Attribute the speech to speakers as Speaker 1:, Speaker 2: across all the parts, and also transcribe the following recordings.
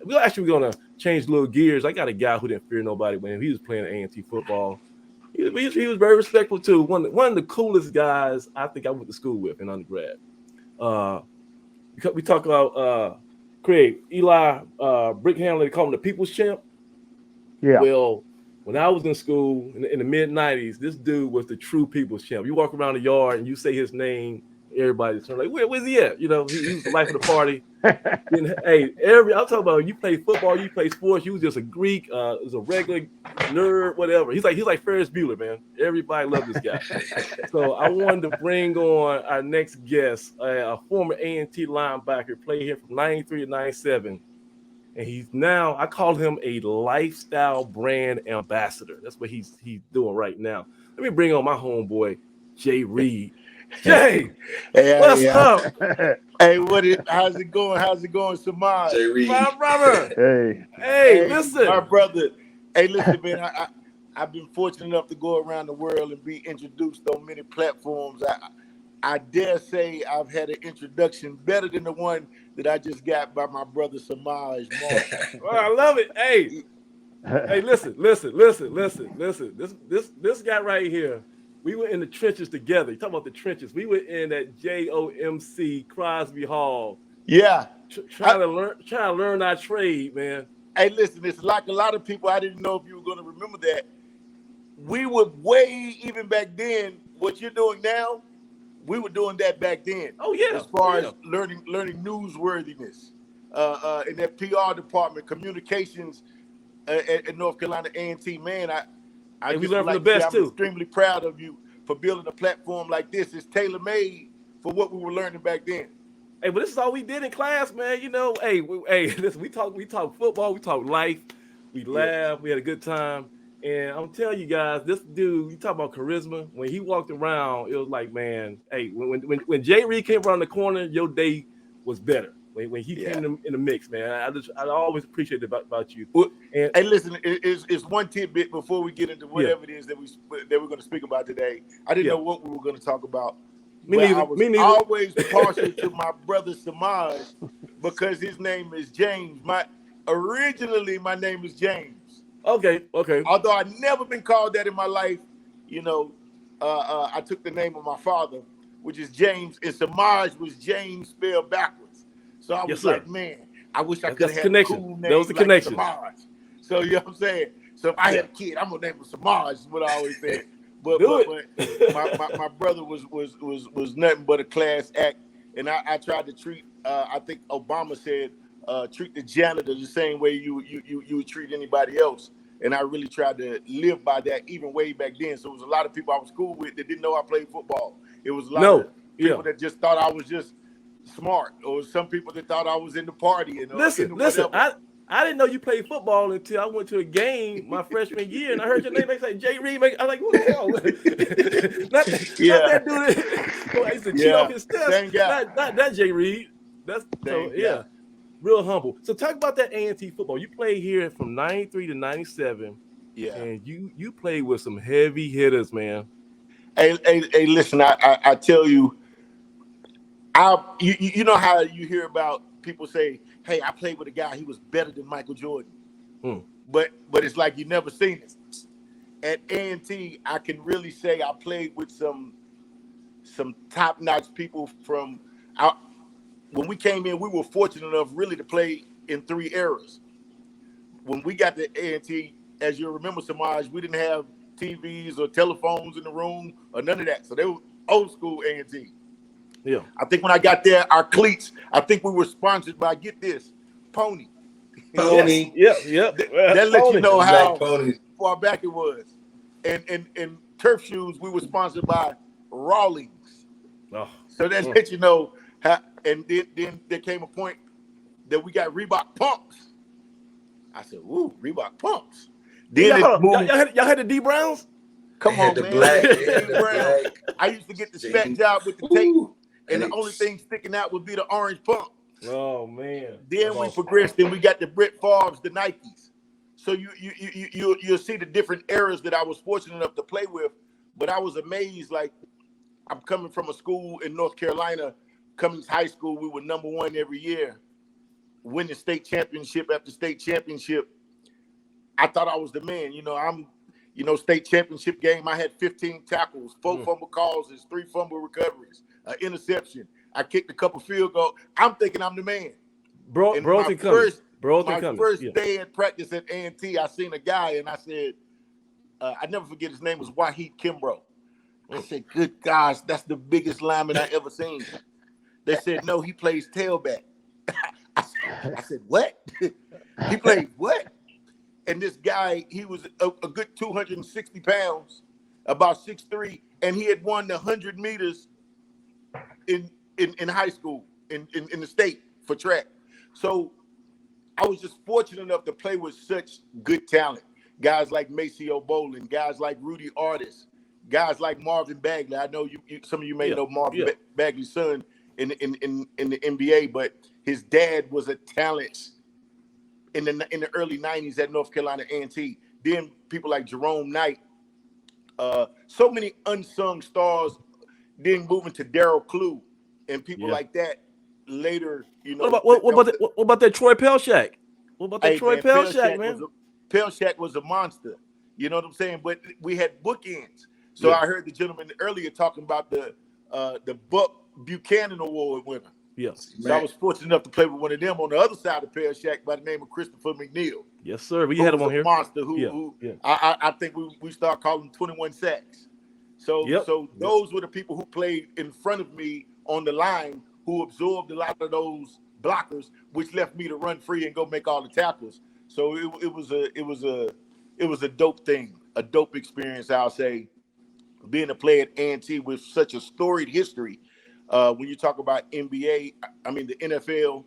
Speaker 1: we're actually going to change little gears. I got a guy who didn't fear nobody when he was playing A&T football. He was very respectful too. One of the coolest guys I think I went to school with in undergrad. Uh, we talk about Craig Eli Brick Hamlin. They call him the People's Champ.
Speaker 2: Yeah.
Speaker 1: Well, when I was in school in the mid '90s, this dude was the true People's Champ. You walk around the yard and you say his name, everybody's like, where's he at? You know, he was the life of the party. And, hey, I'm talking about you play football, you play sports, you was just a Greek, was a regular nerd, whatever. He's like Ferris Bueller, man. Everybody loved this guy. So I wanted to bring on our next guest, a former A&T linebacker, played here from '93 to '97. And he's now, I call him a lifestyle brand ambassador. That's what he's doing right now. Let me bring on my homeboy, Jay Reid. Jay, what's up?
Speaker 3: Hey, how's it going? How's it going, Samaj?
Speaker 4: Jay Reid.
Speaker 1: My brother. Hey, listen.
Speaker 3: My brother. Hey, listen, man. I've been fortunate enough to go around the world and be introduced on many platforms. I dare say I've had an introduction better than the one that I just got by my brother Samaj.
Speaker 1: Well, I love it. Hey, listen. This guy right here. We were in the trenches together. You talk about the trenches. We were in that JOMC Crosby Hall.
Speaker 3: Yeah.
Speaker 1: Trying to learn our trade, man.
Speaker 3: Hey, listen, it's like a lot of people, I didn't know if you were going to remember that. We were way, even back then, what you're doing now, we were doing that back then.
Speaker 1: Oh, yeah.
Speaker 3: As far as learning newsworthiness. In that PR department, communications at North Carolina A&T, man,
Speaker 1: we learned from the best, too.
Speaker 3: I'm extremely proud of you for building a platform like this. It's tailor-made for what we were learning back then.
Speaker 1: Hey, but this is all we did in class, man. You know, listen, we talk football, we talk life, we laugh, we had a good time. And I'm telling you guys, this dude, you talk about charisma. When he walked around, it was like, man, hey, when Jay Reid came around the corner, your day was better. When he came in the mix, man, I always appreciate it about you.
Speaker 3: Well, and hey, listen, it's one tidbit before we get into whatever it is that we're going to speak about today. I didn't know what we were going to talk about.
Speaker 1: Me neither.
Speaker 3: I was always partial to my brother Samaj because his name is James. Originally my name is James.
Speaker 1: Okay.
Speaker 3: Although I've never been called that in my life, you know, I took the name of my father, which is James, and Samaj was James spelled backwards. So I was like, man, I wish I could have had a cool name.
Speaker 1: That was the connection.
Speaker 3: Samaj. So you know what I'm saying? So if I had a kid, I'm gonna name him Samaj, is what I always said. But my brother was nothing but a class act, and I tried to treat. I think Obama said treat the janitor the same way you would treat anybody else, and I really tried to live by that even way back then. So it was a lot of people I was cool with that didn't know I played football. It was a lot of people that just thought I was just smart, or some people that thought I was in the party. And
Speaker 1: listen, I didn't know you played football until I went to a game my freshman year, and I heard your name. They say Jay Reid. I was like, what the hell? not that dude. I used to cheat off his steps. Not Jay Reid. Real humble. So talk about that A&T football. You played here from '93 to '97. Yeah, and you played with some heavy hitters, man.
Speaker 3: Hey, listen, I tell you, you know how you hear about people say, hey, I played with a guy, he was better than Michael Jordan. But it's like you never seen it. At A&T, I can really say I played with some top-notch people from when we came in, we were fortunate enough really to play in 3 eras. When we got to A&T, as you remember, Samaj, we didn't have TVs or telephones in the room or none of that. So they were old school A&T.
Speaker 1: Yeah.
Speaker 3: I think when I got there, our cleats, I think we were sponsored by, get this, Pony.
Speaker 4: Pony.
Speaker 1: Yep.
Speaker 3: That lets you know how far back it was. And turf shoes, we were sponsored by Rawlings.
Speaker 1: Oh.
Speaker 3: So that lets you know how, and then there came a point that we got Reebok pumps. I said, ooh, Reebok pumps. Then
Speaker 1: y'all had the D Browns?
Speaker 3: Come on, man.
Speaker 4: Black.
Speaker 3: I used to get the spat job with the tape, and the only thing sticking out would be the orange pump.
Speaker 1: Oh man!
Speaker 3: Then we progressed, and we got the Brett Favre's, the Nikes. So you'll see the different eras that I was fortunate enough to play with. But I was amazed. Like, I'm coming from a school in North Carolina, Cummings High School. We were #1 every year, winning state championship after state championship, I thought I was the man. State championship game, I had 15 tackles, 4 fumble causes, 3 fumble recoveries, an interception. I kicked a couple field goals. I'm thinking I'm the man.
Speaker 1: My
Speaker 3: first day at practice at A&T, I seen a guy, and I said, I never forget, his name was Wahid Kimbrough. I said, good gosh, that's the biggest lineman I ever seen. They said, no, he plays tailback. I said, what? He played what? And this guy, he was a good 260 pounds, about 6'3", and he had won the 100 meters in high school, in the state for track. So I was just fortunate enough to play with such good talent. Guys like Maceo Bolin, guys like Rudy Artis, guys like Marvin Bagley. I know some of you may know Marvin Bagley's son in the NBA, but his dad was a talent in the early 90s at North Carolina A&T. Then people like Jerome Knight, so many unsung stars, then moving to Darryl Clue and people like that later,
Speaker 1: What about that Troy Pelshak? What about that Troy Pelshak, man?
Speaker 3: Pelshak was a monster. You know what I'm saying? But we had bookends. So I heard the gentleman earlier talking about the Buck Buchanan Award winner.
Speaker 1: Yes.
Speaker 3: So I was fortunate enough to play with one of them on the other side of Pelshak by the name of Christopher McNeil.
Speaker 1: Yes, sir. We had him on here.
Speaker 3: Monster who I think we start calling 21 sacks. So those were the people who played in front of me on the line, who absorbed a lot of those blockers, which left me to run free and go make all the tackles. So it was a dope thing, a dope experience, I'll say, being a player at A&T with such a storied history. When you talk about NBA, I mean the NFL,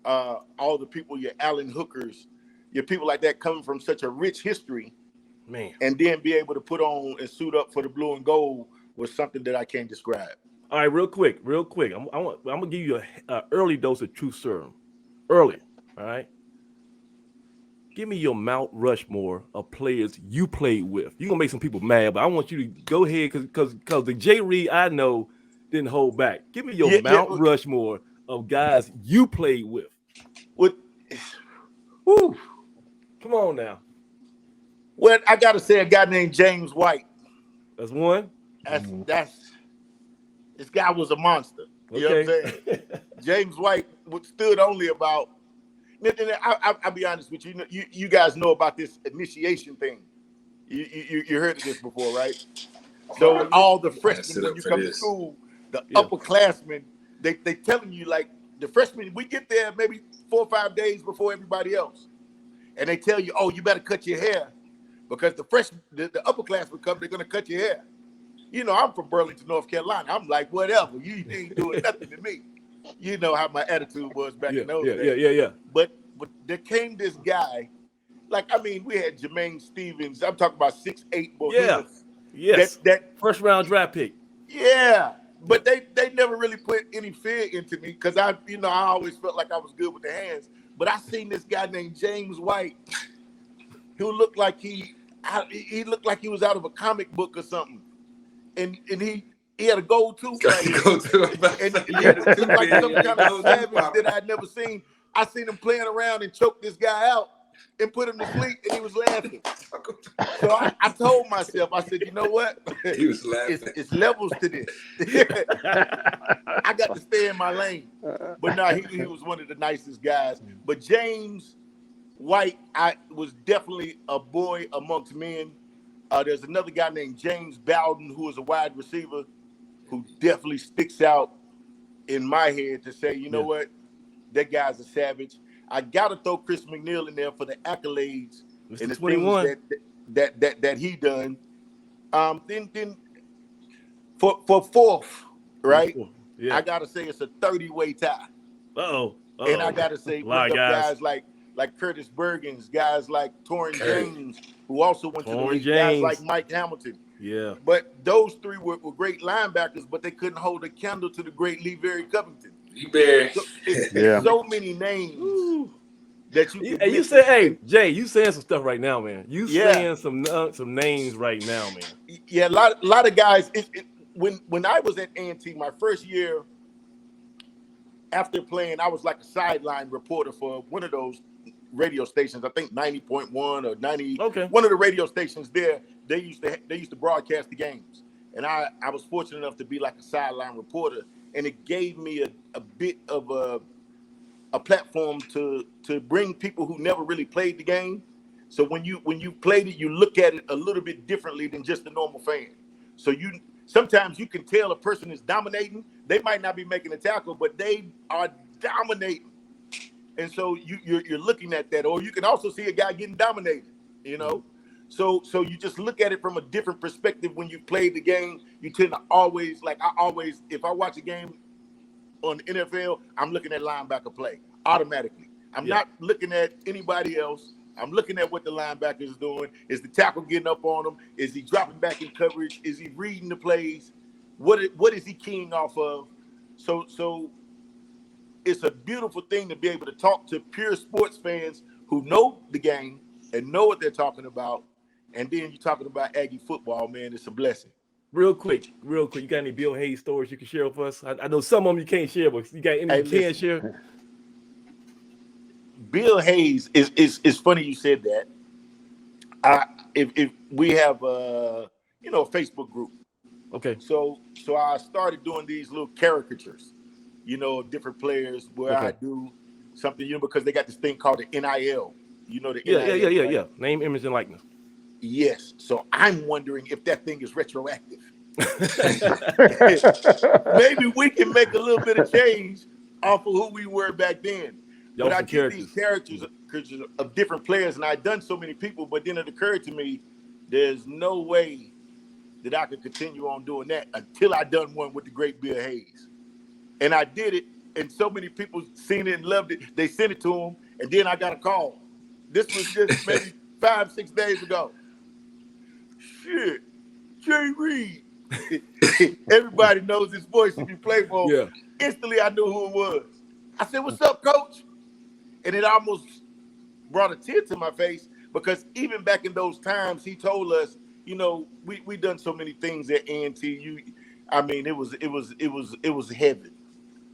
Speaker 3: all the people, your Allen Hookers, your people like that coming from such a rich history,
Speaker 1: man,
Speaker 3: and then be able to put on and suit up for the blue and gold was something that I can't describe.
Speaker 1: All right, real quick. I'm gonna give you a early dose of truth serum. Early, all right. Give me your Mount Rushmore of players you played with. You're gonna make some people mad, but I want you to go ahead because the Jay Reid I know didn't hold back. Give me your Mount Rushmore of guys you played with. Come on now.
Speaker 3: Well, I gotta say a guy named James White.
Speaker 1: That's one.
Speaker 3: This guy was a monster. You know what I'm saying? James White stood only about. I'll be honest with you. You guys know about this initiation thing. You heard of this before, right? So all the freshmen, when you come to school, the upperclassmen, they telling you, like, the freshmen, we get there maybe 4 or 5 days before everybody else, and they tell you, oh, you better cut your hair because the upperclassmen come, they're gonna cut your hair. You know, I'm from Burlington, North Carolina. I'm like, whatever. You ain't doing nothing to me. You know how my attitude was back in those days.
Speaker 1: Yeah.
Speaker 3: But there came this guy, like, I mean, we had Jermaine Stevens. I'm talking about 6'8" behemoths.
Speaker 1: Yes.
Speaker 3: That
Speaker 1: first round draft pick.
Speaker 3: Yeah. But they never really put any fear into me because I always felt like I was good with the hands. But I seen this guy named James White who looked like he looked like he was out of a comic book or something. And he had a gold tooth. And he was like some kind of savage that I'd never seen. I seen him playing around and choke this guy out and put him to sleep, and he was laughing. So I told myself, I said, you know what?
Speaker 2: He was laughing.
Speaker 3: It's levels to this. I got to stay in my lane. But no, he was one of the nicest guys. But James White, I was definitely a boy amongst men. There's another guy named James Bowden, who is a wide receiver, who definitely sticks out in my head to say, you know what? That guy's a savage. I gotta throw Chris McNeil in there for the accolades
Speaker 1: Mr.
Speaker 3: and the
Speaker 1: 21.
Speaker 3: things that he done. Then for fourth, right?
Speaker 1: Yeah.
Speaker 3: I gotta say it's a 30-way tie. And I gotta say guys like Curtis Bergens, guys like Torrin James, who also went to the league, guys like Mike Hamilton.
Speaker 1: Yeah.
Speaker 3: But those three were great linebackers, but they couldn't hold a candle to the great LeVerry Covington. So many names that you.
Speaker 1: And you say, hey, Jay, you saying some stuff right now, man. You saying some names right now, man.
Speaker 3: Yeah, a lot of guys. When I was at A&T, my first year, after playing, I was like a sideline reporter for one of those radio stations. I think 90.1 or 90.
Speaker 1: Okay.
Speaker 3: One of the radio stations there. They used to broadcast the games, and I was fortunate enough to be like a sideline reporter, and it gave me a bit of a platform to bring people who never really played the game. So when you played it, you look at it a little bit differently than just a normal fan. So sometimes you can tell a person is dominating. They might not be making a tackle, but they are dominating. And so you're looking at that, or you can also see a guy getting dominated. You know, so you just look at it from a different perspective when you play the game. You tend to always, if I watch a game on the NFL, I'm looking at linebacker play automatically. I'm not looking at anybody else. I'm looking at what the linebacker is doing. Is the tackle getting up on him? Is he dropping back in coverage? Is he reading the plays? What is he keying off of? So it's a beautiful thing to be able to talk to pure sports fans who know the game and know what they're talking about. And then you're talking about Aggie football, man. It's a blessing.
Speaker 1: Real quick. You got any Bill Hayes stories you can share with us? I know some of them you can't share, but you got any you can share?
Speaker 3: Bill Hayes is funny you said that. If we have a Facebook group.
Speaker 1: Okay.
Speaker 3: So I started doing these little caricatures, of different players where I do something, because they got this thing called the NIL. The NIL.
Speaker 1: Yeah. Name, image, and likeness.
Speaker 3: Yes. So I'm wondering if that thing is retroactive. Maybe we can make a little bit of change off of who we were back then. But I did these characters of different players, and I'd done so many people, but then it occurred to me, there's no way that I could continue on doing that until I done one with the great Bill Hayes. And I did it, and so many people seen it and loved it. They sent it to him, and then I got a call. This was just maybe 5-6 days ago. Shit, Jay Reid. Everybody knows his voice if you play for him. Yeah. Instantly, I knew who it was. I said, "What's up, coach?" And it almost brought a tear to my face, because even back in those times, he told us, we done so many things at A&T. It was heaven,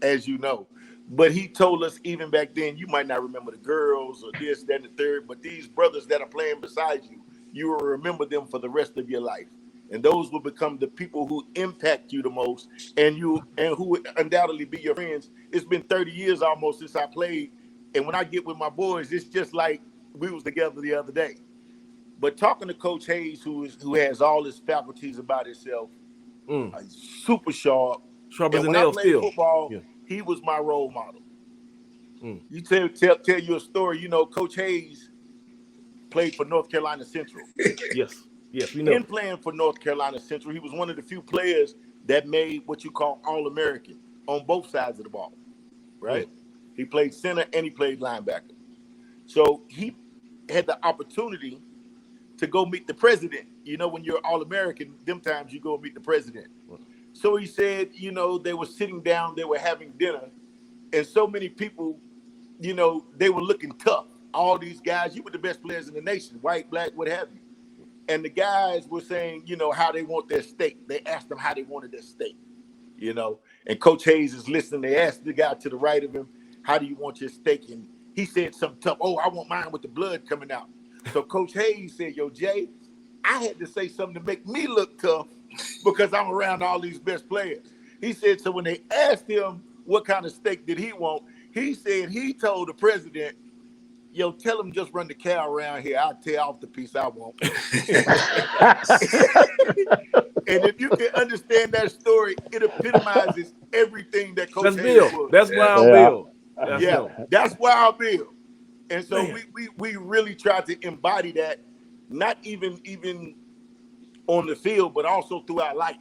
Speaker 3: as you know. But he told us even back then, you might not remember the girls or this, that, and the third, but these brothers that are playing beside you, you will remember them for the rest of your life. And those will become the people who impact you the most, and who would undoubtedly be your friends. It's been 30 years almost since I played. And when I get with my boys, it's just like we was together the other day. But talking to Coach Hayes, who has all his faculties about himself, super sharp.
Speaker 1: Sharp as a
Speaker 3: when
Speaker 1: nail
Speaker 3: I played
Speaker 1: still.
Speaker 3: Football, he was my role model. You tell you a story. Coach Hayes played for North Carolina Central.
Speaker 1: Yes, we know.
Speaker 3: In playing for North Carolina Central, he was one of the few players that made what you call All-American on both sides of the ball, right? He played center and he played linebacker. So he had the opportunity to go meet the president. When you're All-American, them times you go meet the president. So he said, they were sitting down, they were having dinner, and so many people, they were looking tough. All these guys, you were the best players in the nation, white, black, what have you. And the guys were saying, how they want their steak. They asked them how they wanted their steak, And Coach Hayes is listening. They asked the guy to the right of him, "How do you want your steak?" And he said something tough. "Oh, I want mine with the blood coming out." So Coach Hayes said, "Yo, Jay, I had to say something to make me look tough because I'm around all these best players." He said, so when they asked him what kind of steak did he want, he said he told the president, "Yo, tell him just run the cow around here. I'll tear off the piece I want." And if you can understand that story, it epitomizes everything that Coach Hayes was.
Speaker 1: That's Wild Bill.
Speaker 3: That's Wild Bill. And so we really tried to embody that, not even on the field, but also throughout life,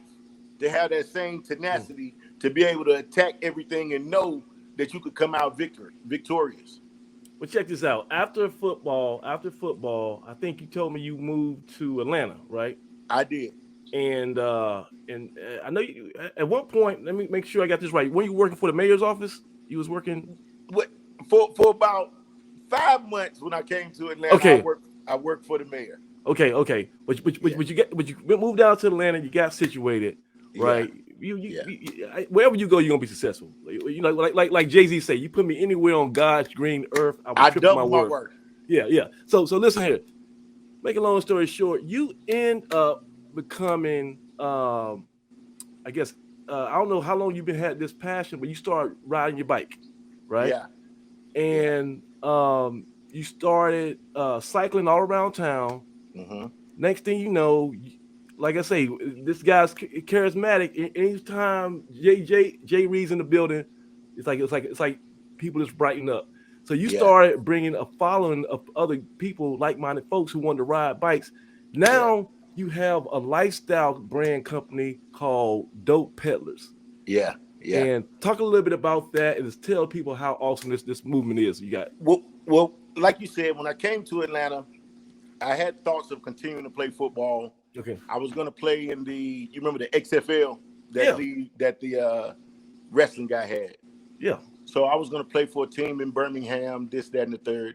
Speaker 3: to have that same tenacity to be able to attack everything and know that you could come out victorious.
Speaker 1: Well, check this out. After football, I think you told me you moved to Atlanta, right?
Speaker 3: I did.
Speaker 1: And I know you at one point. Let me make sure I got this right. When you were working for the mayor's office, you was working
Speaker 3: for about 5 months when I came to Atlanta.
Speaker 1: Okay.
Speaker 3: I worked for the mayor.
Speaker 1: Okay. But you moved out to Atlanta. You got situated, right? Wherever you go, you're gonna be successful. Like Jay-Z say, you put me anywhere on God's green earth, I triple my word. Yeah. So listen here. Make a long story short, you end up becoming, I guess, I don't know how long you've been had this passion, but you start riding your bike, right?
Speaker 3: Yeah.
Speaker 1: And you started cycling all around town.
Speaker 3: Mm-hmm.
Speaker 1: Next thing you know, like I say, this guy's charismatic. Anytime Jay Reid's in the building, it's like people just brighten up. So you started bringing a following of other people, like-minded folks who want to ride bikes. Now you have a lifestyle brand company called Dope Peddlers.
Speaker 3: Yeah.
Speaker 1: And talk a little bit about that, and just tell people how awesome this movement is. You got
Speaker 3: well, like you said, when I came to Atlanta, I had thoughts of continuing to play football.
Speaker 1: Okay.
Speaker 3: I was going to play in you remember the XFL that the wrestling guy had.
Speaker 1: Yeah.
Speaker 3: So I was going to play for a team in Birmingham, this, that, and the third.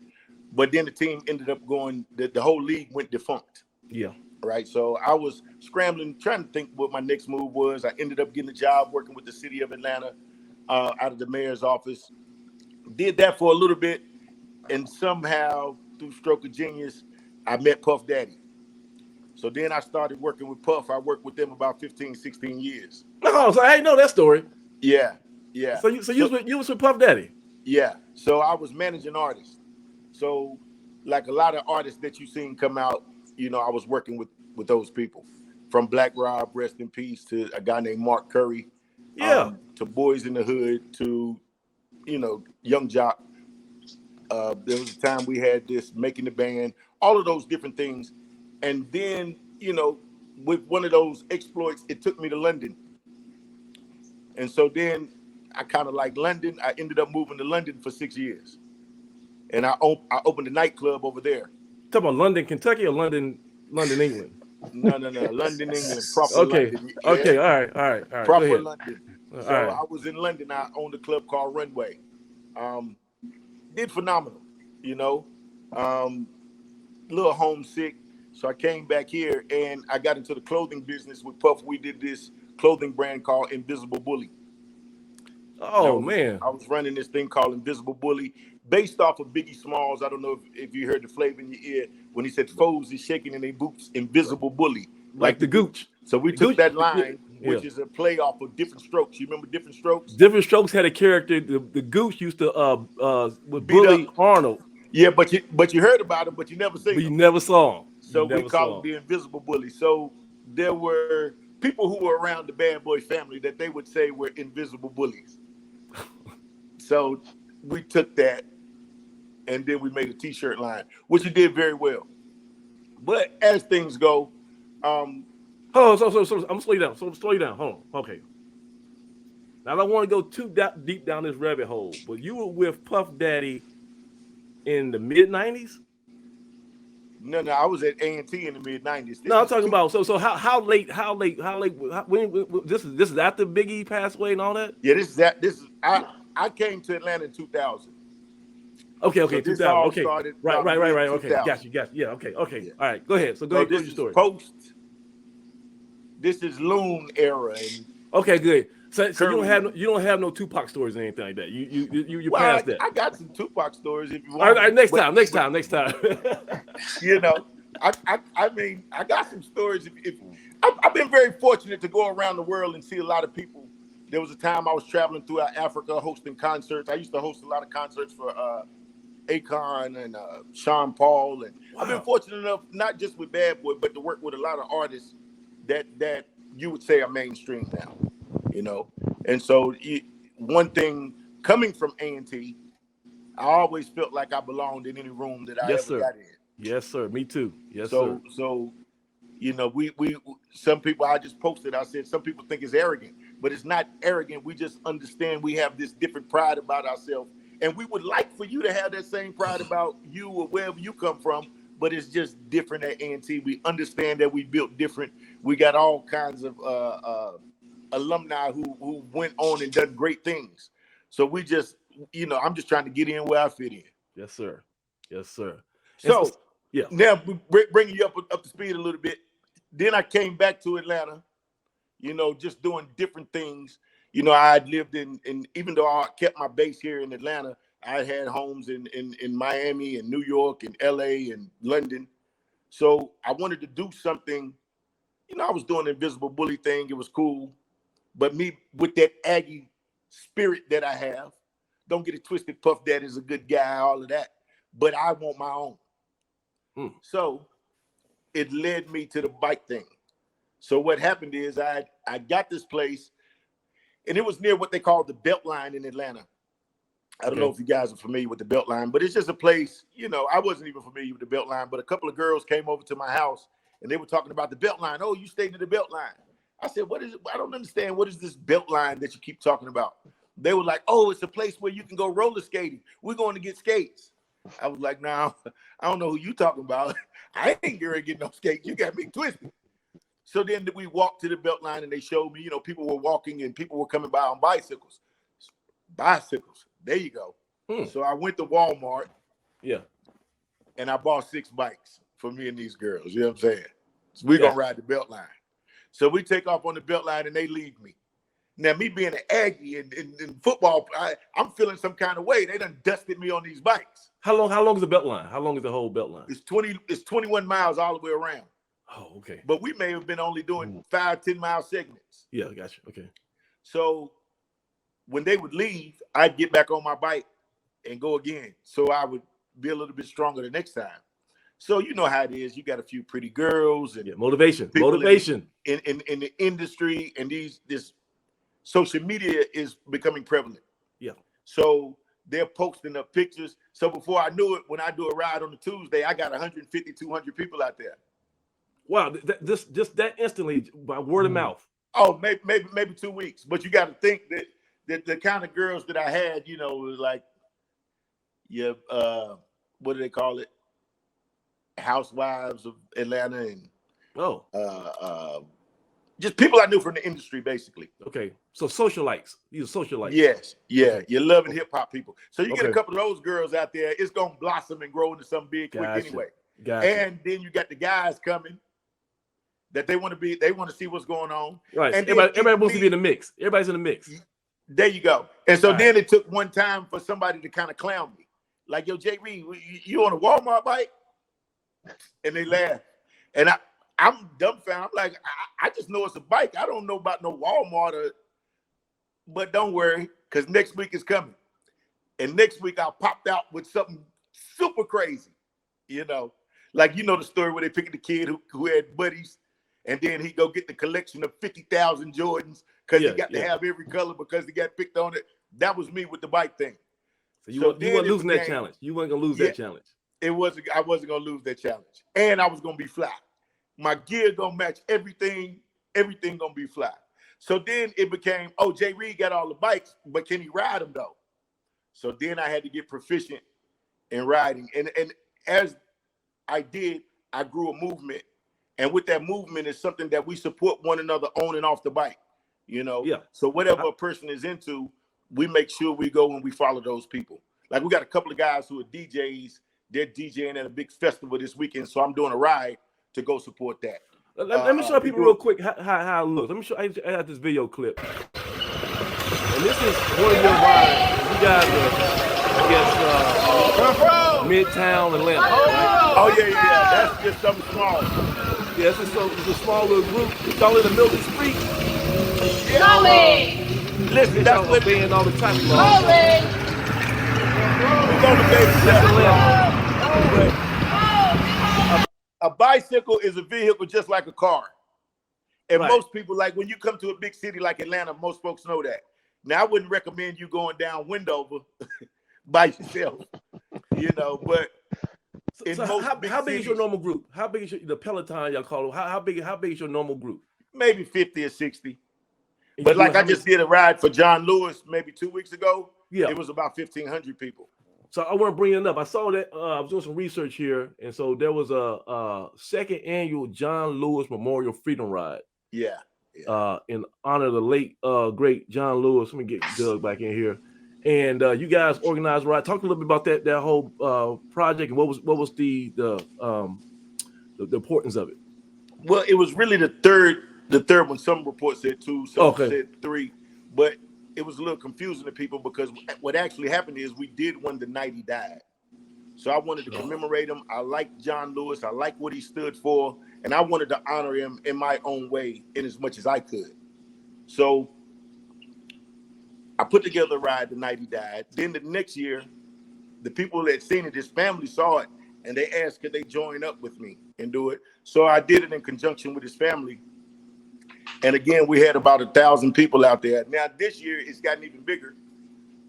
Speaker 3: But then the team ended up going, the whole league went defunct.
Speaker 1: Yeah.
Speaker 3: Right. So I was scrambling, trying to think what my next move was. I ended up getting a job working with the city of Atlanta out of the mayor's office. Did that for a little bit. And somehow, through stroke of genius, I met Puff Daddy. So then I started working with Puff. I worked with them about 15, 16 years.
Speaker 1: Oh, so I didn't know that story.
Speaker 3: Yeah.
Speaker 1: So you was with Puff Daddy.
Speaker 3: Yeah. So I was managing artists. So like a lot of artists that you've seen come out, I was working with those people. From Black Rob, rest in peace, to a guy named Mark Curry.
Speaker 1: Yeah.
Speaker 3: To Boys in the Hood, to, Young Jock. There was a time we had this Making the Band, all of those different things. And then, with one of those exploits, it took me to London. And so then I kind of like London. I ended up moving to London for 6 years. And I opened a nightclub over there.
Speaker 1: Talking about London, Kentucky, or London, England?
Speaker 3: No. London, England. Proper
Speaker 1: okay.
Speaker 3: London.
Speaker 1: Yeah. Okay. All right.
Speaker 3: Proper London. So
Speaker 1: right.
Speaker 3: I was in London. I owned a club called Runway. Did phenomenal, little homesick. So I came back here and I got into the clothing business with Puff. We did this clothing brand called Invisible Bully.
Speaker 1: Man.
Speaker 3: I was running this thing called Invisible Bully based off of Biggie Smalls. I don't know if you heard the flavor in your ear when he said foes is shaking in their boots, Invisible Bully.
Speaker 1: Like the Gooch.
Speaker 3: So we took that line, which is a play off of Different Strokes. You remember Different Strokes?
Speaker 1: Different Strokes had a character. The Gooch used to bully Arnold.
Speaker 3: Yeah, but you heard about him, but you never seen him.
Speaker 1: You never saw him.
Speaker 3: So we call him the Invisible Bully. So there were people who were around the Bad Boy family that they would say were invisible bullies. So we took that and then we made a t-shirt line, which it did very well. But as things go,
Speaker 1: so I'm gonna slow you down. Slow you down. Hold on. Okay. Now I don't want to go too deep down this rabbit hole, but you were with Puff Daddy in the mid-90s?
Speaker 3: No, I was at A&T in the mid-90s.
Speaker 1: No, I'm talking about so how late when this is after Biggie passed away and all that?
Speaker 3: Yeah, I came to Atlanta in 2000.
Speaker 1: Okay,
Speaker 3: so
Speaker 1: 2000. Okay. Right. Okay. Got you. Yeah, okay. Yeah. All right. Go ahead. So go ahead.
Speaker 3: This
Speaker 1: is your
Speaker 3: story. This is Loon era.
Speaker 1: Okay, good. So you don't have no Tupac stories or anything like that. You passed that.
Speaker 3: I got some Tupac stories if you want.
Speaker 1: All right, next time.
Speaker 3: I mean, I got some stories. I've been very fortunate to go around the world and see a lot of people. There was a time I was traveling throughout Africa hosting concerts. I used to host a lot of concerts for Akon and Sean Paul, and I've been fortunate enough not just with Bad Boy, but to work with a lot of artists that you would say are mainstream now. And so one thing coming from A&T, I always felt like I belonged in any room that I ever got in.
Speaker 1: Yes, sir. Me too. Yes, sir.
Speaker 3: So, we some people, I just posted, I said, some people think it's arrogant, but it's not arrogant. We just understand we have this different pride about ourselves. And we would like for you to have that same pride about you or wherever you come from, but it's just different at A&T. We understand that we built different. We got all kinds of alumni who went on and done great things. So we just, I'm just trying to get in where I fit in.
Speaker 1: Yes, sir.
Speaker 3: So now bringing you up to speed a little bit. Then I came back to Atlanta, just doing different things. I had lived in even though I kept my base here in Atlanta, I had homes in Miami and New York and LA and London. So I wanted to do something. I was doing the invisible bully thing. It was cool. But me with that Aggie spirit that I have, don't get it twisted, Puff Daddy's a good guy, all of that. But I want my own. So it led me to the bike thing. So what happened is I got this place, and it was near what they call the Beltline in Atlanta. I don't know if you guys are familiar with the Beltline, but it's just a place, I wasn't even familiar with the Beltline, but a couple of girls came over to my house, and they were talking about the Beltline. Oh, you stayed in the Beltline. I said, what is it? I don't understand. What is this Beltline that you keep talking about? They were like, oh, it's a place where you can go roller skating. We're going to get skates. I was like, no, I don't know who you talking about. I ain't going to get no skates. You got me twisted. So then we walked to the Beltline, and they showed me, people were walking and people were coming by on bicycles. Bicycles. There you go. So I went to Walmart.
Speaker 1: Yeah.
Speaker 3: And I bought 6 bikes for me and these girls. You know what I'm saying? So we're going to ride the Beltline. So we take off on the Beltline, and they leave me. Now, me being an Aggie in football, I'm feeling some kind of way. They done dusted me on these bikes.
Speaker 1: How long is the Beltline? How long is the whole Beltline?
Speaker 3: It's 21 miles all the way around.
Speaker 1: Oh, okay.
Speaker 3: But we may have been only doing 5-10 mile segments.
Speaker 1: Yeah, gotcha. Okay.
Speaker 3: So when they would leave, I'd get back on my bike and go again. So I would be a little bit stronger the next time. So you know how it is. You got a few pretty girls and
Speaker 1: motivation
Speaker 3: in the industry, and this social media is becoming prevalent. Yeah. So they're posting up pictures. So before I knew it, when I do a ride on a Tuesday, I got 150, 200 people out there.
Speaker 1: Wow, just that instantly by word of mouth.
Speaker 3: Oh, maybe 2 weeks. But you got to think that the kind of girls that I had, was like, what do they call it? Housewives of Atlanta and just people I knew from the industry, basically.
Speaker 1: Okay, so socialites. You're socialites.
Speaker 3: Yes, yeah. Okay. You're loving hip hop people. So you get a couple of those girls out there, it's gonna blossom and grow into something big quick anyway. Gotcha. And then you got the guys coming that they want to see what's going on.
Speaker 1: Right.
Speaker 3: And
Speaker 1: everybody wants to be in the mix. Everybody's in the mix.
Speaker 3: There you go. And so then it took one time for somebody to kind of clown me, like, yo, Jay Reid, you on a Walmart bike? And they laugh. And I'm dumbfounded. I'm like, I just know it's a bike. I don't know about no Walmart. But don't worry, because next week is coming. And next week I popped out with something super crazy. Like, the story where they picked the kid who had buddies, and then he go get the collection of 50,000 Jordans because he got to have every color because he got picked on it. That was me with the bike thing.
Speaker 1: So you weren't losing that challenge. You weren't gonna lose that challenge.
Speaker 3: I wasn't gonna lose that challenge, and I was gonna be fly. My gear gonna match everything. Everything gonna be fly. So then it became, oh, Jay Reid got all the bikes, but can he ride them though? So then I had to get proficient in riding, and as I did, I grew a movement, and with that movement is something that we support one another on and off the bike. Yeah. So whatever a person is into, we make sure we go and we follow those people. Like we got a couple of guys who are DJs. They're DJing at a big festival this weekend, so I'm doing a ride to go support that.
Speaker 1: Let me show people real quick how it looks. Let me show. I have this video clip, and this is one of your rides. You guys are, I guess, Midtown Atlanta.
Speaker 3: Oh yeah. That's just something small.
Speaker 1: Yeah, it's a small little group. It's all in the middle of the street. Listen, that's what being all the time.
Speaker 3: A bicycle is a vehicle just like a car. And most people, like when you come to a big city like Atlanta, most folks know that. Now, I wouldn't recommend you going down Wendover by yourself, but
Speaker 1: how big is your normal group? How big is the Peloton, y'all call it? How big is your normal group?
Speaker 3: Maybe 50 or 60. But like I just did a ride for John Lewis maybe 2 weeks ago. Yeah. It was about 1,500 people.
Speaker 1: So I want to bring it up. I saw that I was doing some research here, and so there was a second annual John Lewis Memorial Freedom Ride.
Speaker 3: Yeah.
Speaker 1: In honor of the late great John Lewis. Let me get Doug back in here. And you guys organized a ride. Talk a little bit about that whole project and what was the importance of it.
Speaker 3: Well, it was really the third The third one, some reports said 2, some
Speaker 1: Okay.
Speaker 3: said 3, but it was a little confusing to people because what actually happened is we did one the night he died. So I wanted to commemorate him. I like John Lewis. I like what he stood for, and I wanted to honor him in my own way in as much as I could. So I put together a ride the night he died. Then the next year, the people that seen it, his family saw it, and they asked could they join up with me and do it. So I did it in conjunction with his family. And again, we had about 1,000 people out there. Now this year, it's gotten even bigger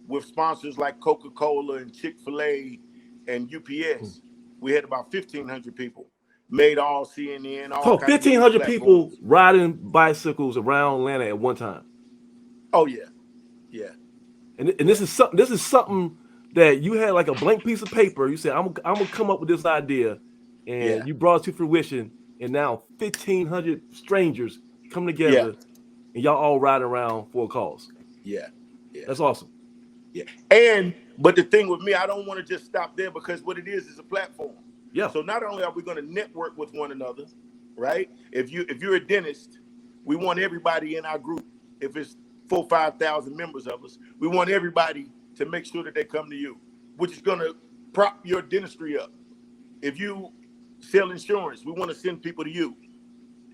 Speaker 3: with sponsors like Coca-Cola and Chick-fil-A and UPS. We had about 1,500 people. Made all CNN, all kinds
Speaker 1: 1,500
Speaker 3: of
Speaker 1: people riding bicycles around Atlanta at one time.
Speaker 3: Oh yeah, yeah.
Speaker 1: And this is something. This is something that you had like a blank piece of paper. You said, "I'm gonna come up with this idea," and you brought it to fruition. And now 1,500 strangers come together, and y'all all riding around for a cause.
Speaker 3: Yeah,
Speaker 1: that's awesome.
Speaker 3: Yeah, but the thing with me, I don't want to just stop there because what it is a platform.
Speaker 1: Yeah.
Speaker 3: So not only are we going to network with one another, right? If you're a dentist, we want everybody in our group. If it's 4,000 or 5,000 members of us, we want everybody to make sure that they come to you, which is going to prop your dentistry up. If you sell insurance, we want to send people to you.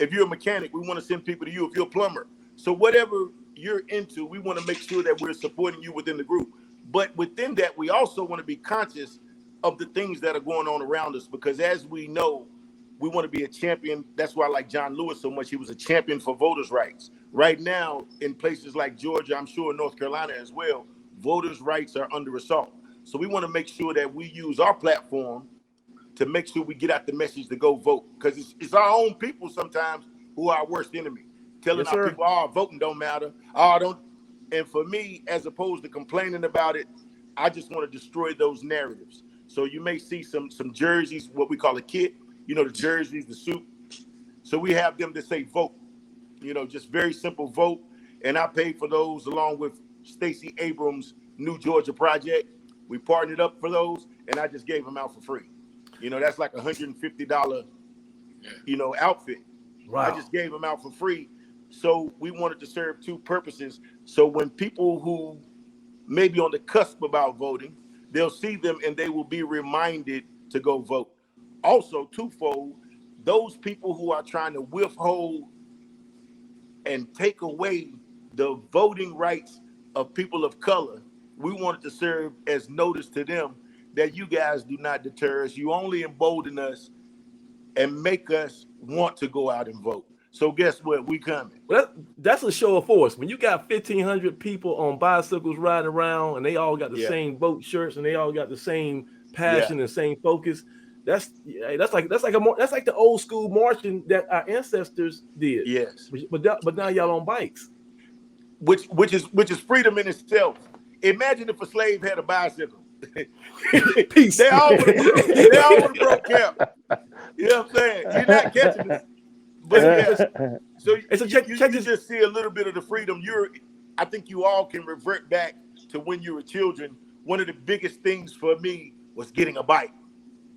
Speaker 3: If you're a mechanic, we want to send people to you. If you're a plumber, so whatever you're into, we want to make sure that we're supporting you within the group. But within that, we also want to be conscious of the things that are going on around us, because as we know, we want to be a champion. That's why I like John Lewis so much. He was a champion for voters' rights. Right now, in places like Georgia, I'm sure North Carolina as well, voters' rights are under assault. So we want to make sure that we use our platform to make sure we get out the message to go vote, because it's our own people sometimes who are our worst enemy, telling our people, "Oh, voting don't matter. Oh, don't." And for me, as opposed to complaining about it, I just want to destroy those narratives. So you may see some jerseys, what we call a kit, the jerseys, the suit. So we have them to say vote, just very simple vote. And I paid for those along with Stacey Abrams' New Georgia Project. We partnered up for those, and I just gave them out for free. That's like $150, outfit. Wow. I just gave them out for free. So we wanted to serve two purposes. So when people who may be on the cusp about voting, they'll see them and they will be reminded to go vote. Also, twofold, those people who are trying to withhold and take away the voting rights of people of color, we wanted to serve as notice to them that you guys do not deter us. You only embolden us and make us want to go out and vote. So guess what? We coming.
Speaker 1: Well, that's a show of force. When you got 1,500 people on bicycles riding around and they all got the same vote shirts and they all got the same passion and same focus, that's like the old school marching that our ancestors did.
Speaker 3: Yes.
Speaker 1: But now y'all on bikes.
Speaker 3: Which is freedom in itself. Imagine if a slave had a bicycle.
Speaker 1: Peace.
Speaker 3: They all would have broke camp. You know what I'm saying? You're not catching this. But yes, so you just see a little bit of the freedom. I think you all can revert back to when you were children. One of the biggest things for me was getting a bike.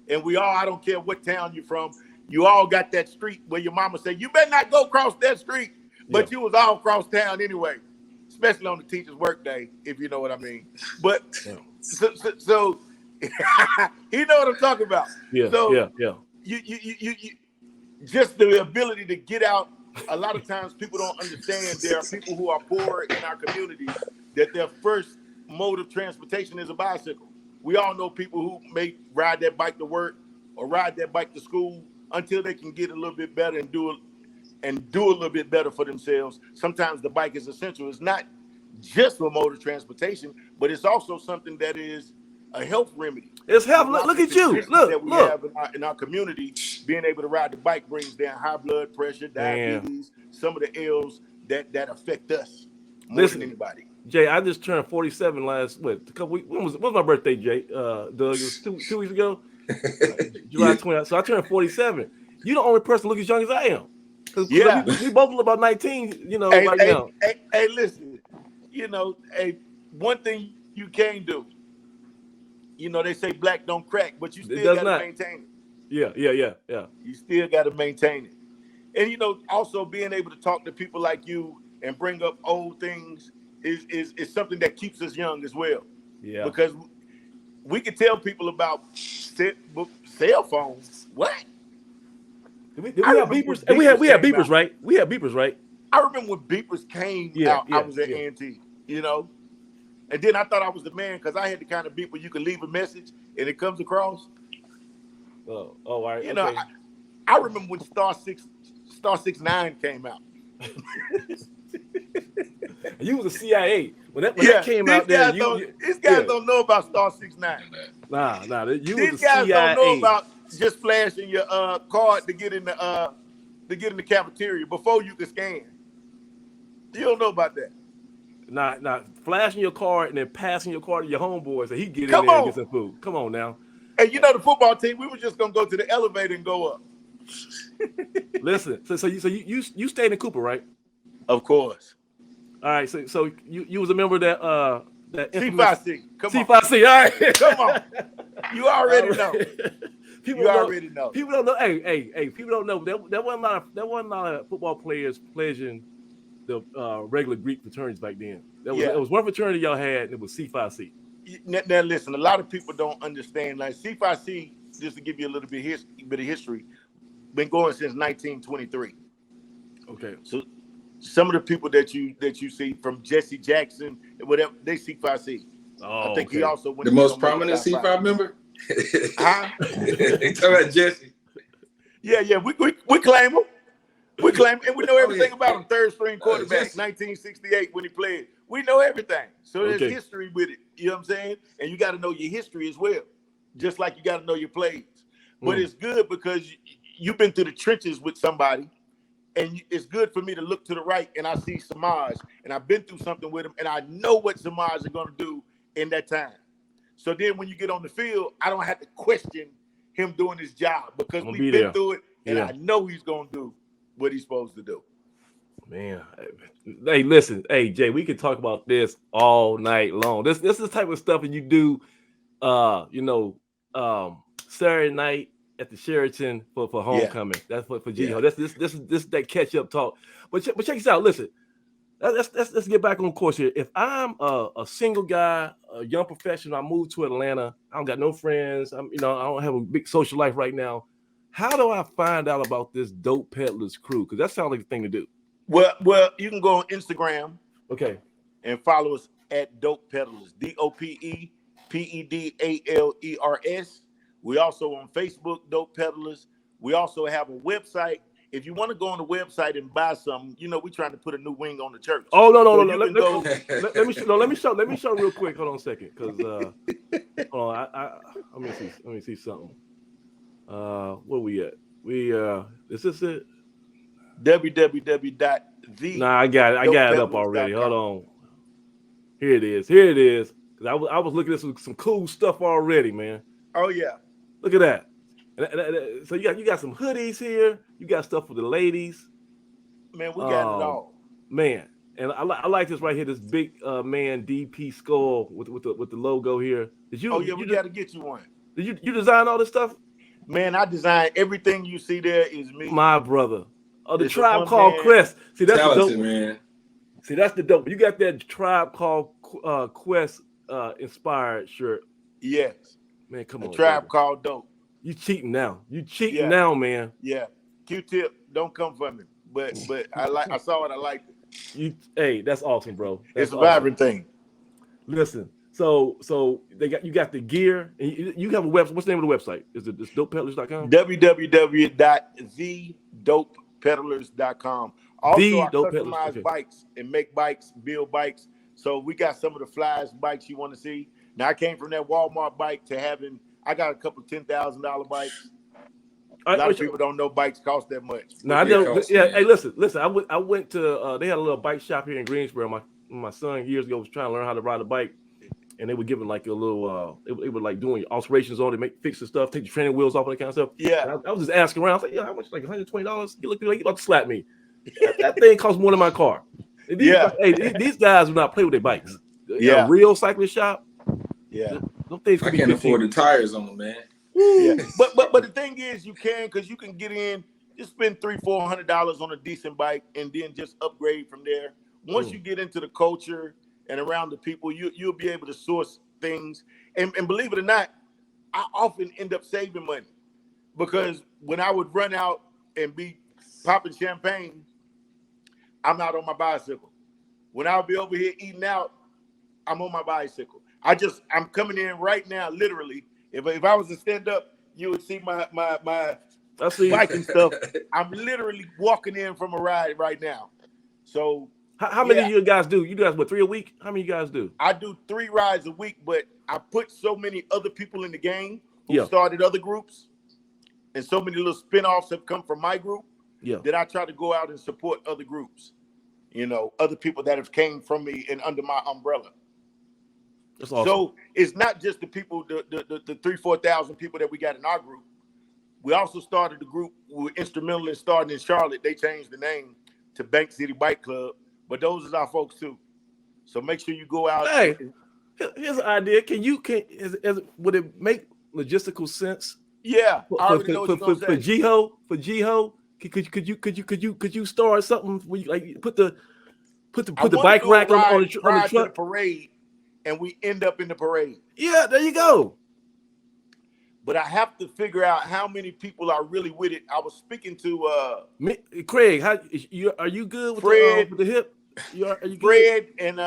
Speaker 3: And I don't care what town you're from, you all got that street where your mama said, you better not go across that street. But you was all across town anyway, especially on the teacher's work day, if you know what I mean. But so you know what I'm talking about.
Speaker 1: Yeah.
Speaker 3: You just the ability to get out. A lot of times people don't understand there are people who are poor in our community that their first mode of transportation is a bicycle. We all know people who may ride that bike to work or ride that bike to school until they can get a little bit better and do a little bit better for themselves. Sometimes the bike is essential. It's not just a mode of transportation, but it's also something that is a health remedy.
Speaker 1: It's health. Look at you. Look.
Speaker 3: Have in our community, being able to ride the bike brings down high blood pressure, diabetes, some of the ills that affect us more than anybody.
Speaker 1: Jay, I just turned 47 last couple weeks. When was my birthday, Jay? Doug, it was two weeks ago, July 20th. So I turned 47. You're the only person who looks as young as I am. We both look about 19. Right now.
Speaker 3: Hey, listen. One thing you can't do. They say black don't crack, but you still got to maintain it.
Speaker 1: Yeah.
Speaker 3: You still got to maintain it. And also being able to talk to people like you and bring up old things is something that keeps us young as well.
Speaker 1: Yeah.
Speaker 3: Because we can tell people about cell phones. What?
Speaker 1: Did we have beepers? And we had beepers, right? We had beepers, right?
Speaker 3: I remember when beepers came out. I was at A&T, and then I thought I was the man because I had the kind of beep where you could leave a message and it comes across.
Speaker 1: Oh, all right.
Speaker 3: Okay. I remember when Star 69 came out.
Speaker 1: You was a CIA when that came out.
Speaker 3: These guys don't know about Star 69.
Speaker 1: Nah.
Speaker 3: These guys don't know about just flashing your card to get in the cafeteria before you can scan. You don't know about that.
Speaker 1: Nah, flashing your card and then passing your card to your homeboy so he get in there and get some food. Come on now.
Speaker 3: And the football team, we were just gonna go to the elevator and go up.
Speaker 1: Listen, so you stayed in Cooper, right?
Speaker 3: Of course.
Speaker 1: All right, so you was a member of that
Speaker 3: C5C. Come on.
Speaker 1: C5C. All right,
Speaker 3: come on. You already know.
Speaker 1: People already know. People don't know. Hey. People don't know. There wasn't a lot of football players pledging the regular Greek fraternities back then. There was one fraternity y'all had, and it was C5C.
Speaker 3: Now listen, a lot of people don't understand. Like C5C, just to give you a little bit of history, been going since 1923.
Speaker 1: Okay.
Speaker 3: So some of the people that you see from Jesse Jackson and whatever, they C5C.
Speaker 1: Oh,
Speaker 3: I think he also went
Speaker 2: the most prominent C5 member.
Speaker 3: Huh?
Speaker 2: They talk about Jesse.
Speaker 3: Yeah. We claim him. We claim him, and we know everything about him. Third string quarterback, 1968 when he played. We know everything. So there's history with it. You know what I'm saying? And you got to know your history as well, just like you got to know your plays. But it's good because you've been through the trenches with somebody, and it's good for me to look to the right and I see Samaj, and I've been through something with him, and I know what Samaj is going to do in that time. So then when you get on the field, I don't have to question him doing his job because we've been through it, and I know he's going to do what he's supposed to do.
Speaker 1: Man, hey, listen, hey Jay, we can talk about this all night long. This is the type of stuff that you do, Saturday night at the Sheraton for homecoming. That's for G-Ho. This is that catch up talk. But check this out. Listen, let's get back on course here. If I'm a single guy, a young professional, I moved to Atlanta. I don't got no friends. I don't have a big social life right now. How do I find out about this Dope Peddlers crew? Because that sounds like the thing to do.
Speaker 3: Well, you can go on Instagram,
Speaker 1: and
Speaker 3: follow us at Dope Peddlers, DOPEPEDALERS. We also on Facebook, Dope Peddlers. We also have a website. If you want to go on the website and buy something, we're trying to put a new wing on the church.
Speaker 1: Oh no! Let me show real quick. Hold on a second, because let me see something. Where we at? Is this it?
Speaker 3: www.the.
Speaker 1: Nah, I got it up already. Hold on. Here it is. I was looking at some cool stuff already, man.
Speaker 3: Oh yeah.
Speaker 1: Look at that. So you got some hoodies here. You got stuff for the ladies.
Speaker 3: Man, we got it all.
Speaker 1: Man, and I like this right here. This big man DP skull with the logo here.
Speaker 3: We got to get you one.
Speaker 1: Did you design all this stuff?
Speaker 3: Man, I designed everything you see there is me.
Speaker 1: My brother. Oh, the Tribe Called Quest. See, that's
Speaker 2: talented,
Speaker 1: the dope,
Speaker 2: man.
Speaker 1: See, that's the dope. You got that Tribe Called Quest inspired shirt.
Speaker 3: Yes.
Speaker 1: Man, come on.
Speaker 3: The Tribe Called Dope.
Speaker 1: You cheating now. Now, man.
Speaker 3: Yeah. Q-Tip, don't come for me. But I saw it, I liked it.
Speaker 1: Hey, that's awesome, bro.
Speaker 3: It's a vibrant thing.
Speaker 1: Listen. So you got the gear, and you have a website. What's the name of the website? Is it dopepeddlers.com?
Speaker 3: www.thedopepeddlers.com. Also, I customize bikes and make bikes, build bikes. So we got some of the flyest bikes you want to see. Now I came from that Walmart bike to having. I got a couple $10,000 bikes. A lot of people don't know bikes cost that much.
Speaker 1: No, I know. Yeah. Hey, listen. I went to. They had a little bike shop here in Greensboro. My son years ago was trying to learn how to ride a bike. And they were giving like a little, they were like doing alterations on it, fix the stuff, take the training wheels off, and that kind of stuff.
Speaker 3: Yeah.
Speaker 1: I was just asking around. I was like, how much? Like $120? You look like you about to slap me. That thing costs more than my car. These guys do not play with their bikes.
Speaker 3: Yeah.
Speaker 1: A real cyclist shop.
Speaker 3: Yeah.
Speaker 1: Things
Speaker 2: I can't afford the tires on them, man.
Speaker 3: Yeah. But the thing is, you can, because you can get in. just spend $300-$400 on a decent bike and then just upgrade from there. Once you get into the culture and around the people, you'll be able to source things. And believe it or not, I often end up saving money because when I would run out and be popping champagne, I'm out on my bicycle. When I'll be over here eating out, I'm on my bicycle. I'm coming in right now, literally. If I was to stand up, you would see my bike and stuff. I'm literally walking in from a ride right now. So
Speaker 1: how many of you guys do? You guys, what, 3 a week? How many of you guys do?
Speaker 3: I do 3 rides a week, but I put so many other people in the game who started other groups, and so many little spinoffs have come from my group that I try to go out and support other groups. You know, other people that have came from me and under my umbrella.
Speaker 1: That's awesome.
Speaker 3: So it's not just the people, the 3,000-4,000 people that we got in our group. We also started the group. We were instrumental in starting in Charlotte. They changed the name to Bank City Bike Club, but those are our folks too. So make sure you go out.
Speaker 1: Hey, here's an idea. Would it make logistical sense?
Speaker 3: Yeah,
Speaker 1: for Jiho. Could you start something where you like put the bike rack on the truck?
Speaker 3: To the parade, and we end up in the parade.
Speaker 1: Yeah, there you go.
Speaker 3: But I have to figure out how many people are really with it. I was speaking to
Speaker 1: Craig. Are you good with
Speaker 3: Fred,
Speaker 1: with the hip? Are you
Speaker 3: Fred good? And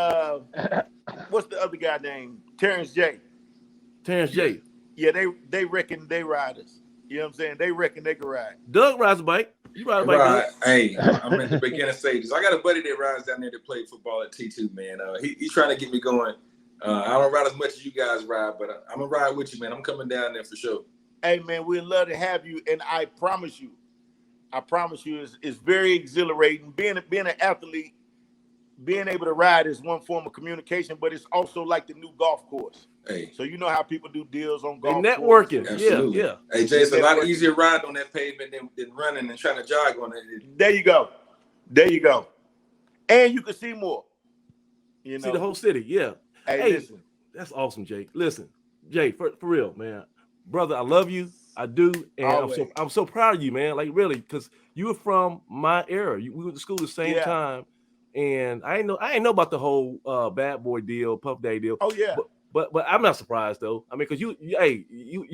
Speaker 3: what's the other guy named? Terrence J. Yeah, they reckon they riders. You know what I'm saying? They reckon they can ride.
Speaker 1: Doug rides a bike. You ride a bike.
Speaker 2: Hey, I'm in the beginning stages. I got a buddy that rides down there that played football at T2, man. He's trying to get me going. I don't ride as much as you guys ride, but I'm gonna ride with you, man. I'm coming down there for sure.
Speaker 3: Hey, man, we'd love to have you, and I promise you, it's very exhilarating. Being an athlete, being able to ride is one form of communication, but it's also like the new golf course.
Speaker 2: Hey,
Speaker 3: so you know how people do deals on golf.
Speaker 1: And networking,
Speaker 2: absolutely.
Speaker 1: Yeah.
Speaker 2: Hey, Jay, it's a lot easier riding on that pavement than running and trying to jog on it.
Speaker 3: There you go, and you can see more. You know,
Speaker 1: see the whole city. Yeah.
Speaker 3: Hey, listen,
Speaker 1: that's awesome, Jay. Listen, Jay, for real, man, brother, I love you. I do, and I'm so proud of you, man. Like really, because you were from my era. We went to school the same time, and I ain't know about the whole bad boy deal, Puff Daddy deal.
Speaker 3: Oh yeah,
Speaker 1: but I'm not surprised though. I mean, because you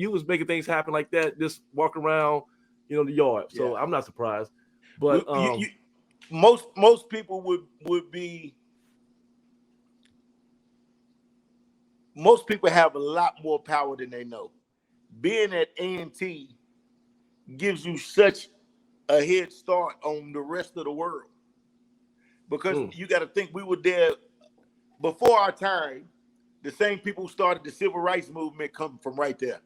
Speaker 1: was making things happen like that, just walk around, the yard. So I'm not surprised. But
Speaker 3: most people would be. Most people have a lot more power than they know. Being at A&T gives you such a head start on the rest of the world. Because you got to think we were there before our time. The same people who started the civil rights movement come from right there.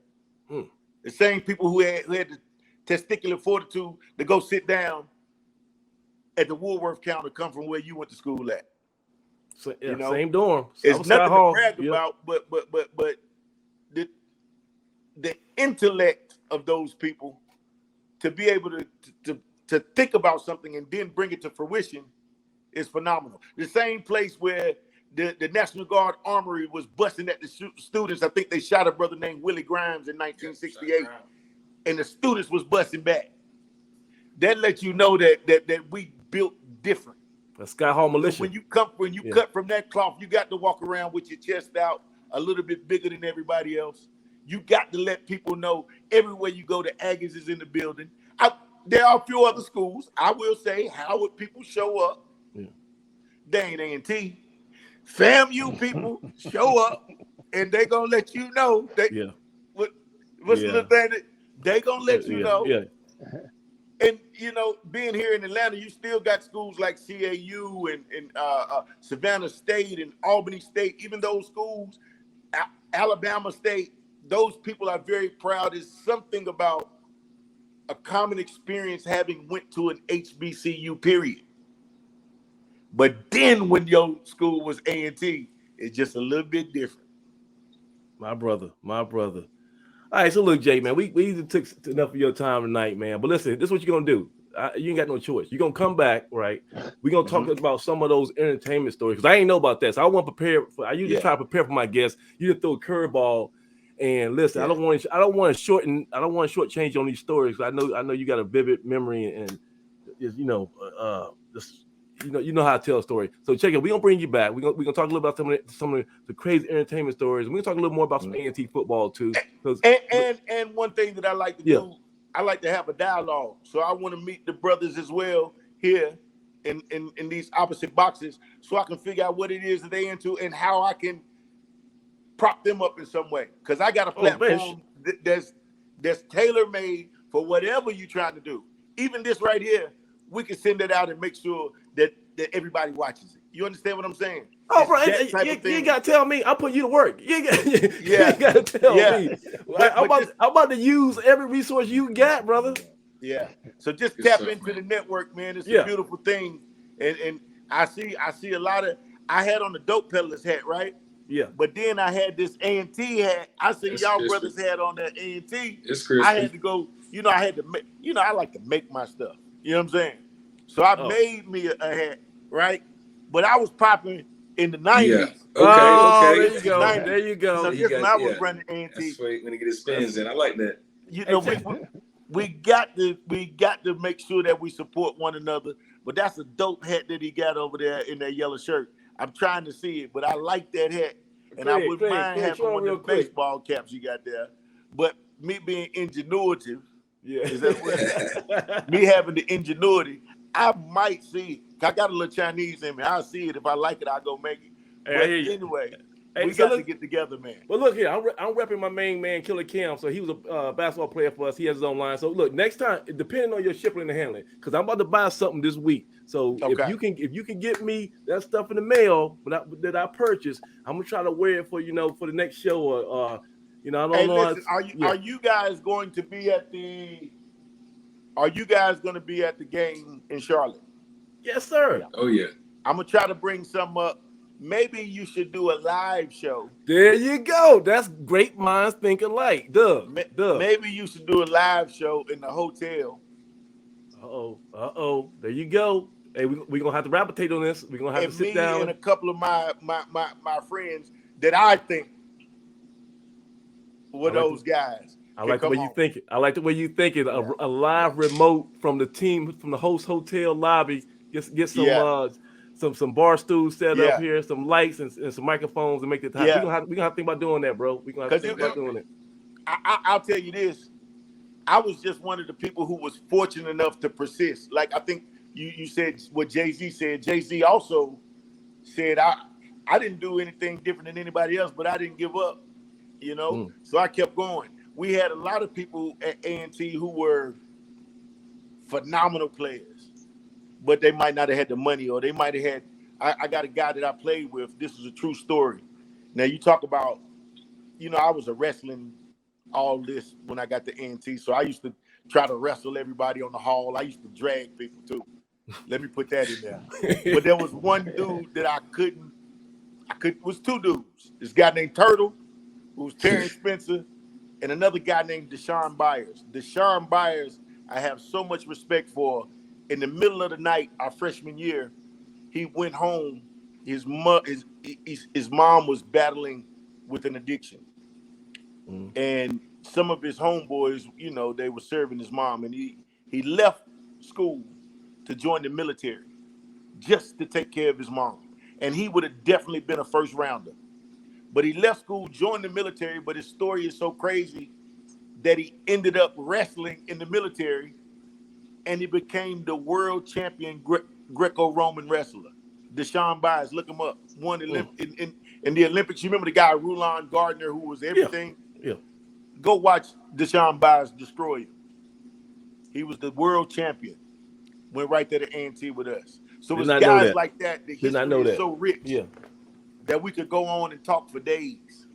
Speaker 3: The same people who had the testicular fortitude to go sit down at the Woolworth counter come from where you went to school at.
Speaker 1: So, same dorm.
Speaker 3: It's nothing to brag about, but the intellect of those people to be able to think about something and then bring it to fruition is phenomenal. The same place where the National Guard Armory was busting at the students. I think they shot a brother named Willie Grimes in 1968, and the students was busting back. That lets you know that we built different.
Speaker 1: The Sky Hall Militia.
Speaker 3: When you cut from that cloth, you got to walk around with your chest out a little bit bigger than everybody else. You got to let people know everywhere you go, the Aggies is in the building. There are a few other schools. I will say, how would people show up? Yeah. They ain't A&T. FAMU people show up, and they gonna let you know. What's the thing that they gonna let you know?
Speaker 1: Yeah.
Speaker 3: And being here in Atlanta, you still got schools like CAU and Savannah State and Albany State. Even those schools, Alabama State, those people are very proud. There's something about a common experience having went to an HBCU period. But then when your school was A&T, it's just a little bit different.
Speaker 1: My brother. All right, so look, Jay, man, we took enough of your time tonight, man. But listen, this is what you're going to do. You ain't got no choice. You're going to come back, right? We're going to talk about some of those entertainment stories because I ain't know about that. So I want to prepare. I usually try to prepare for my guests. You just throw a curveball. And listen, I don't want to shortchange you on these stories. I know you got a vivid memory and you know how to tell a story. So check it. We're gonna bring you back. We're gonna talk a little about some of the crazy entertainment stories. We're gonna talk a little more about some A&T football too.
Speaker 3: And one thing that I like to do, I like to have a dialogue. So I want to meet the brothers as well here in these opposite boxes, so I can figure out what it is that they into and how I can prop them up in some way. Because I got a platform that's tailor made for whatever you're trying to do. Even this right here, we can send it out and make sure that everybody watches it. You understand what I'm saying?
Speaker 1: Oh, bro, you got to tell me. I'm putting you to work. You got to tell me. I'm about to use every resource you got, brother.
Speaker 3: Yeah. So just tap into the network, man. It's a beautiful thing. And I see a lot of, I had on the Dope Peddlers hat, right?
Speaker 1: Yeah.
Speaker 3: But then I had this A&T hat. I see y'all brothers had on that A&T.
Speaker 2: It's crispy.
Speaker 3: I had to go, I had to make, I like to make my stuff. You know what I'm saying? So I made me a hat, right? But I was popping in the 90s.
Speaker 2: Yeah. Okay.
Speaker 1: There you go. 90s. There you go.
Speaker 3: So just when I was running A&T.
Speaker 2: That's sweet when he get his spins in. I like that.
Speaker 3: We got to make sure that we support one another. But that's a dope hat that he got over there in that yellow shirt. I'm trying to see it, but I like that hat. And I wouldn't mind having one of the baseball caps you got there. But me being ingenuitive, is that what me having the ingenuity, I might see it. I got a little Chinese in me. I'll see it. If I like it, I'll go make it. But anyway, we got to get together, man.
Speaker 1: Well, look here. I'm repping my main man, Killer Cam. So he was a basketball player for us. He has his own line. So look, next time, depending on your shipping and handling, because I'm about to buy something this week. So if you can get me that stuff in the mail that I purchased, I'm gonna try to wear it for for the next show or I don't know.
Speaker 3: Listen, are you guys going to be at the? Are you guys going to be at the game in Charlotte?
Speaker 1: Yes, sir.
Speaker 2: Oh yeah.
Speaker 3: I'm gonna try to bring some up. Maybe you should do a live show.
Speaker 1: There you go. That's great minds think alike. Duh.
Speaker 3: Maybe you should do a live show in the hotel.
Speaker 1: There you go. Hey, we're gonna have to rapidate on this. We're gonna have to sit down.
Speaker 3: And a couple of my friends that I think were those guys.
Speaker 1: I like the way you think it. I like the way you think it. A live remote from the team, from the host hotel lobby. Get some bar stools set up here, some lights and some microphones, and make it time. We're gonna have to think about doing that, bro. We're gonna have to think about doing it.
Speaker 3: I'll tell you this. I was just one of the people who was fortunate enough to persist. Like I think you said what Jay-Z said. Jay-Z also said I didn't do anything different than anybody else, but I didn't give up. So I kept going. We had a lot of people at A&T who were phenomenal players, but they might not have had the money, or they might have had. I got a guy that I played with. This is a true story. Now you talk about, I was a wrestling all this when I got to A&T, so I used to try to wrestle everybody on the hall. I used to drag people too. Let me put that in there. But there was one dude that I couldn't. It was two dudes. This guy named Turtle, who was Terrence Spencer, and another guy named Deshaun Byers. Deshaun Byers, I have so much respect for. In the middle of the night, our freshman year, he went home. His mom was battling with an addiction. And some of his homeboys, they were serving his mom. And he left school to join the military just to take care of his mom. And he would have definitely been a first rounder. But he left school, joined the military, but his story is so crazy that he ended up wrestling in the military, and he became the world champion Greco-Roman wrestler. Deshaun Byers, look him up. Won in the Olympics. You remember the guy, Rulon Gardner, who was everything?
Speaker 1: Yeah.
Speaker 3: Go watch Deshaun Byers destroy him. He was the world champion. Went right there to A&T with us. So it's guys like that. The history is so rich that we could go on and talk for days,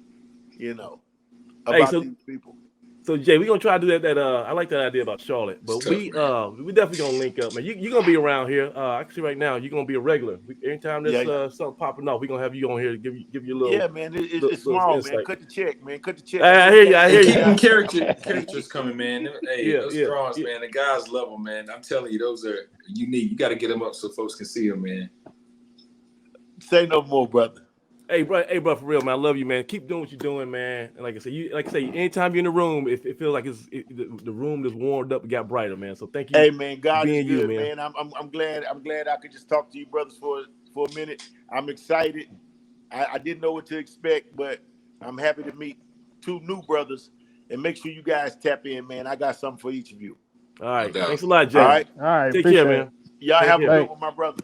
Speaker 3: about these people.
Speaker 1: So Jay, we're gonna try to do that. I like that idea about Charlotte, but we definitely gonna link up, man. You're gonna be around here. I can see right now you're gonna be a regular. Anytime there's something popping off, we're gonna have you on here to give you a little.
Speaker 3: Yeah, man. It's small, insight. Man. Cut the check, man. Cut the check.
Speaker 1: I hear you.
Speaker 2: Keep them characters coming, man. Hey, those draws, man. The guys love them, man. I'm telling you, those are unique. You got to get them up so folks can see them, man.
Speaker 3: Say no more, brother.
Speaker 1: Hey, bro, for real, man. I love you, man. Keep doing what you're doing, man. And like I say, anytime you're in the room, it feels like the room is warmed up and got brighter, man. So thank you.
Speaker 3: Hey, man, God
Speaker 1: being
Speaker 3: is good,
Speaker 1: you, man.
Speaker 3: I'm glad I could just talk to you brothers for a minute. I'm excited. I didn't know what to expect, but I'm happy to meet two new brothers. And make sure you guys tap in, man. I got something for each of you.
Speaker 1: All right.
Speaker 2: No doubt.
Speaker 1: Thanks a lot, Jay.
Speaker 3: All right.
Speaker 4: All right.
Speaker 1: Take care,
Speaker 4: Appreciate
Speaker 1: man.
Speaker 4: it.
Speaker 3: Y'all
Speaker 1: Take
Speaker 3: have
Speaker 1: care.
Speaker 3: a good one, my brother.